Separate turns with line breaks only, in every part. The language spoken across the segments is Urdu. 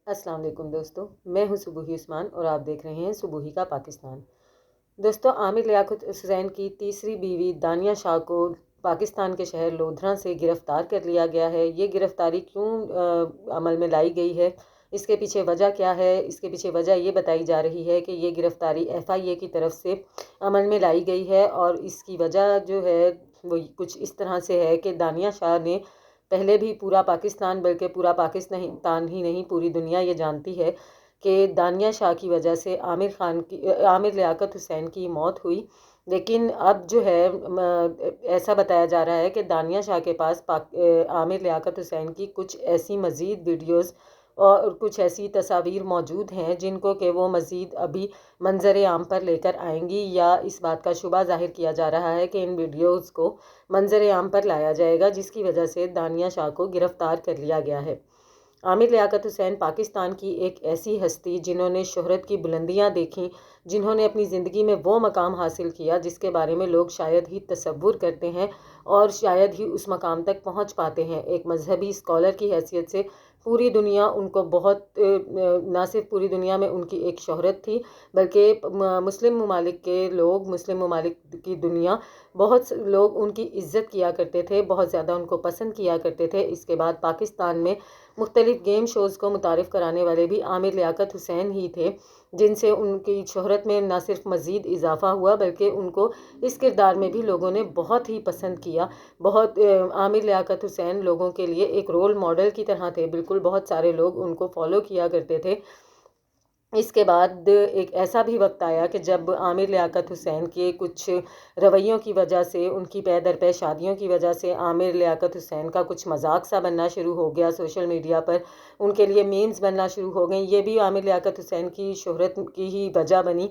السلام علیکم دوستو، میں ہوں سبوہی عثمان اور آپ دیکھ رہے ہیں سبوہی کا پاکستان۔ دوستو، عامر لیاقت حسین کی تیسری بیوی دانیہ شاہ کو پاکستان کے شہر لودھراں سے گرفتار کر لیا گیا ہے۔ یہ گرفتاری کیوں عمل میں لائی گئی ہے، اس کے پیچھے وجہ کیا ہے؟ اس کے پیچھے وجہ یہ بتائی جا رہی ہے کہ یہ گرفتاری FIA کی طرف سے عمل میں لائی گئی ہے، اور اس کی وجہ جو ہے وہ کچھ اس طرح سے ہے کہ دانیہ شاہ نے پہلے بھی پورا پاکستان، بلکہ پورا پاکستان ہی نہیں پوری دنیا یہ جانتی ہے کہ دانیہ شاہ کی وجہ سے عامر لیاقت حسین کی موت ہوئی۔ لیکن اب جو ہے ایسا بتایا جا رہا ہے کہ دانیہ شاہ کے پاس عامر لیاقت حسین کی کچھ ایسی مزید ویڈیوز اور کچھ ایسی تصاویر موجود ہیں جن کو کہ وہ مزید ابھی منظر عام پر لے کر آئیں گی، یا اس بات کا شبہ ظاہر کیا جا رہا ہے کہ ان ویڈیوز کو منظر عام پر لایا جائے گا، جس کی وجہ سے دانیہ شاہ کو گرفتار کر لیا گیا ہے۔ عامر لیاقت حسین پاکستان کی ایک ایسی ہستی جنہوں نے شہرت کی بلندیاں دیکھیں، جنہوں نے اپنی زندگی میں وہ مقام حاصل کیا جس کے بارے میں لوگ شاید ہی تصور کرتے ہیں اور شاید ہی اس مقام تک پہنچ پاتے ہیں۔ ایک مذہبی اسکالر کی حیثیت سے پوری دنیا ان کو بہت، نہ صرف پوری دنیا میں ان کی ایک شہرت تھی، بلکہ مسلم ممالک کے لوگ، مسلم ممالک کی دنیا، بہت لوگ ان کی عزت کیا کرتے تھے، بہت زیادہ ان کو پسند کیا کرتے تھے۔ اس کے بعد پاکستان میں مختلف گیم شوز کو متعارف کرانے والے بھی عامر لیاقت حسین ہی تھے، جن سے ان کی شہرت میں نہ صرف مزید اضافہ ہوا بلکہ ان کو اس کردار میں بھی لوگوں نے بہت ہی پسند کیا۔ عامر لیاقت حسین لوگوں کے لیے ایک رول ماڈل کی طرح تھے، بالکل بہت سارے لوگ ان کو فالو کیا کرتے تھے۔ اس کے بعد ایک ایسا بھی وقت آیا کہ جب عامر لیاقت حسین کے کچھ رویوں کی وجہ سے، ان کی پے در پے شادیوں کی وجہ سے عامر لیاقت حسین کا کچھ مذاق سا بننا شروع ہو گیا سوشل میڈیا پر، ان کے لیے میمز بننا شروع ہو گئیں۔ یہ بھی عامر لیاقت حسین کی شہرت کی ہی وجہ بنی۔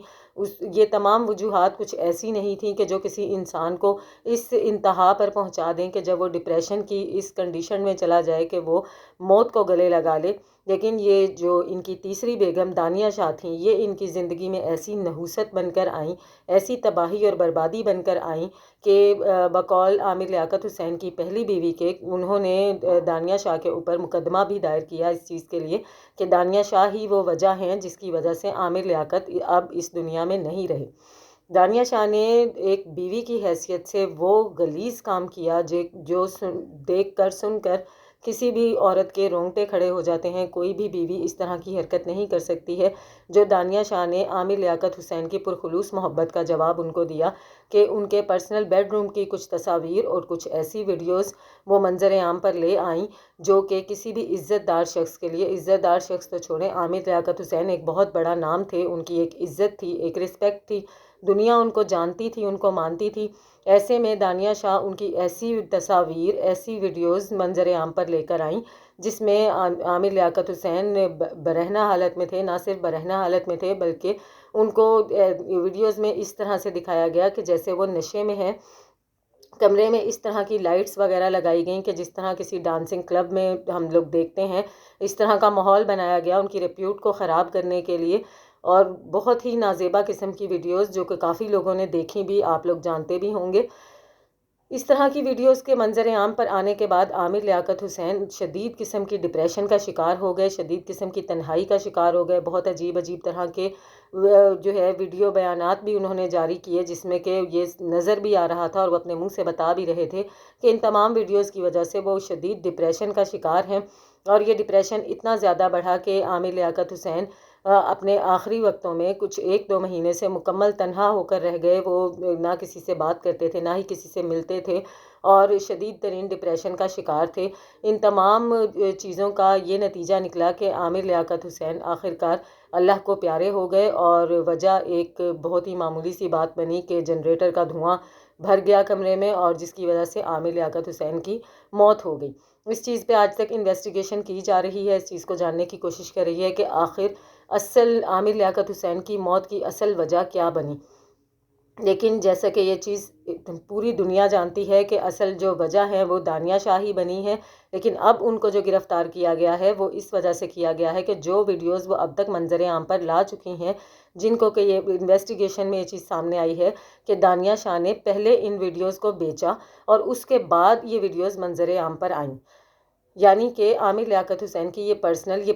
یہ تمام وجوہات کچھ ایسی نہیں تھیں کہ جو کسی انسان کو اس انتہا پر پہنچا دیں کہ جب وہ ڈپریشن کی اس کنڈیشن میں چلا جائے کہ وہ موت کو گلے لگا لے۔ لیکن یہ جو ان کی تیسری بیگم دانیہ شاہ تھیں، یہ ان کی زندگی میں ایسی نحوست بن کر آئیں، ایسی تباہی اور بربادی بن کر آئیں کہ بقول عامر لیاقت حسین کی پہلی بیوی کے، انہوں نے دانیہ شاہ کے اوپر مقدمہ بھی دائر کیا اس چیز کے لیے کہ دانیہ شاہ ہی وہ وجہ ہیں جس کی وجہ سے عامر لیاقت اب اس دنیا میں نہیں رہے۔ دانیہ شاہ نے ایک بیوی کی حیثیت سے وہ غلیظ کام کیا جو دیکھ کر سن کر کسی بھی عورت کے رونگٹے کھڑے ہو جاتے ہیں۔ کوئی بھی بیوی اس طرح کی حرکت نہیں کر سکتی ہے جو دانیہ شاہ نے عامر لیاقت حسین کی پرخلوص محبت کا جواب ان کو دیا کہ ان کے پرسنل بیڈ روم کی کچھ تصاویر اور کچھ ایسی ویڈیوز وہ منظر عام پر لے آئیں جو کہ کسی بھی عزت دار شخص کے لیے، عزت دار شخص تو چھوڑیں، عامر لیاقت حسین ایک بہت بڑا نام تھے، ان کی ایک عزت تھی، ایک رسپیکٹ تھی، دنیا ان کو جانتی تھی، ان کو مانتی تھی۔ ایسے میں دانیہ شاہ ان کی ایسی تصاویر، ایسی ویڈیوز منظر عام پر لے کر آئیں جس میں عامر لیاقت حسین برہنہ حالت میں تھے، نہ صرف برہنہ حالت میں تھے بلکہ ان کو ویڈیوز میں اس طرح سے دکھایا گیا کہ جیسے وہ نشے میں ہیں۔ کمرے میں اس طرح کی لائٹس وغیرہ لگائی گئیں کہ جس طرح کسی ڈانسنگ کلب میں ہم لوگ دیکھتے ہیں، اس طرح کا ماحول بنایا گیا ان کی ریپیوٹ کو خراب کرنے کے لیے، اور بہت ہی نازیبا قسم کی ویڈیوز جو کہ کافی لوگوں نے دیکھی بھی، آپ لوگ جانتے بھی ہوں گے۔ اس طرح کی ویڈیوز کے منظر عام پر آنے کے بعد عامر لیاقت حسین شدید قسم کی ڈپریشن کا شکار ہو گئے، شدید قسم کی تنہائی کا شکار ہو گئے۔ بہت عجیب عجیب طرح کے جو ہے ویڈیو بیانات بھی انہوں نے جاری کیے جس میں کہ یہ نظر بھی آ رہا تھا اور وہ اپنے منہ سے بتا بھی رہے تھے کہ ان تمام ویڈیوز کی وجہ سے وہ شدید ڈپریشن کا شکار ہیں، اور یہ ڈپریشن اتنا زیادہ بڑھا کہ عامر لیاقت حسین اپنے آخری وقتوں میں کچھ 1-2 مہینے سے مکمل تنہا ہو کر رہ گئے۔ وہ نہ کسی سے بات کرتے تھے، نہ ہی کسی سے ملتے تھے، اور شدید ترین ڈپریشن کا شکار تھے۔ ان تمام چیزوں کا یہ نتیجہ نکلا کہ عامر لیاقت حسین آخرکار اللہ کو پیارے ہو گئے، اور وجہ ایک بہت ہی معمولی سی بات بنی کہ جنریٹر کا دھواں بھر گیا کمرے میں، اور جس کی وجہ سے عامر لیاقت حسین کی موت ہو گئی۔ اس چیز پہ آج تک انویسٹیگیشن کی جا رہی ہے، اس چیز کو جاننے کی کوشش کر رہی ہے کہ آخر عامر لیاقت حسین کی موت کی اصل وجہ کیا بنی۔ لیکن جیسا کہ یہ چیز پوری دنیا جانتی ہے کہ اصل جو وجہ ہے وہ دانیہ شاہ ہی بنی ہے، لیکن اب ان کو جو گرفتار کیا گیا ہے وہ اس وجہ سے کیا گیا ہے کہ جو ویڈیوز وہ اب تک منظر عام پر لا چکی ہیں، جن کو کہ یہ انویسٹیگیشن میں یہ چیز سامنے آئی ہے کہ دانیہ شاہ نے پہلے ان ویڈیوز کو بیچا اور اس کے بعد یہ ویڈیوز منظر عام پر آئیں۔ یعنی کہ عامر لیاقت حسین کی یہ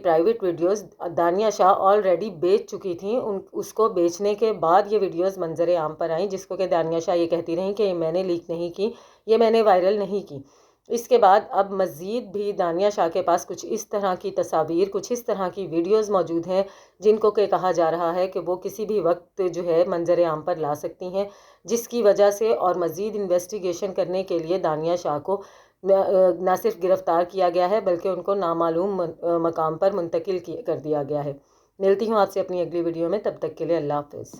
پرائیویٹ ویڈیوز دانیہ شاہ آلریڈی بیچ چکی تھیں. اس کو بیچنے کے بعد یہ ویڈیوز منظر عام پر آئیں، جس کو کہ دانیہ شاہ یہ کہتی رہیں کہ یہ میں نے لیک نہیں کی، یہ میں نے وائرل نہیں کی. اس کے بعد اب مزید بھی دانیہ شاہ کے پاس کچھ اس طرح کی تصاویر، کچھ اس طرح کی ویڈیوز موجود ہیں جن کو کہ کہا جا رہا ہے کہ وہ کسی بھی وقت جو ہے منظر عام پر لا سکتی ہیں، جس کی وجہ سے اور مزید انویسٹیگیشن کرنے کے لیے دانیہ شاہ کو نہ صرف گرفتار کیا گیا ہے بلکہ ان کو نامعلوم مقام پر منتقل کر دیا گیا ہے. ملتی ہوں آپ سے اپنی اگلی ویڈیو میں، تب تک کے لیے اللہ حافظ.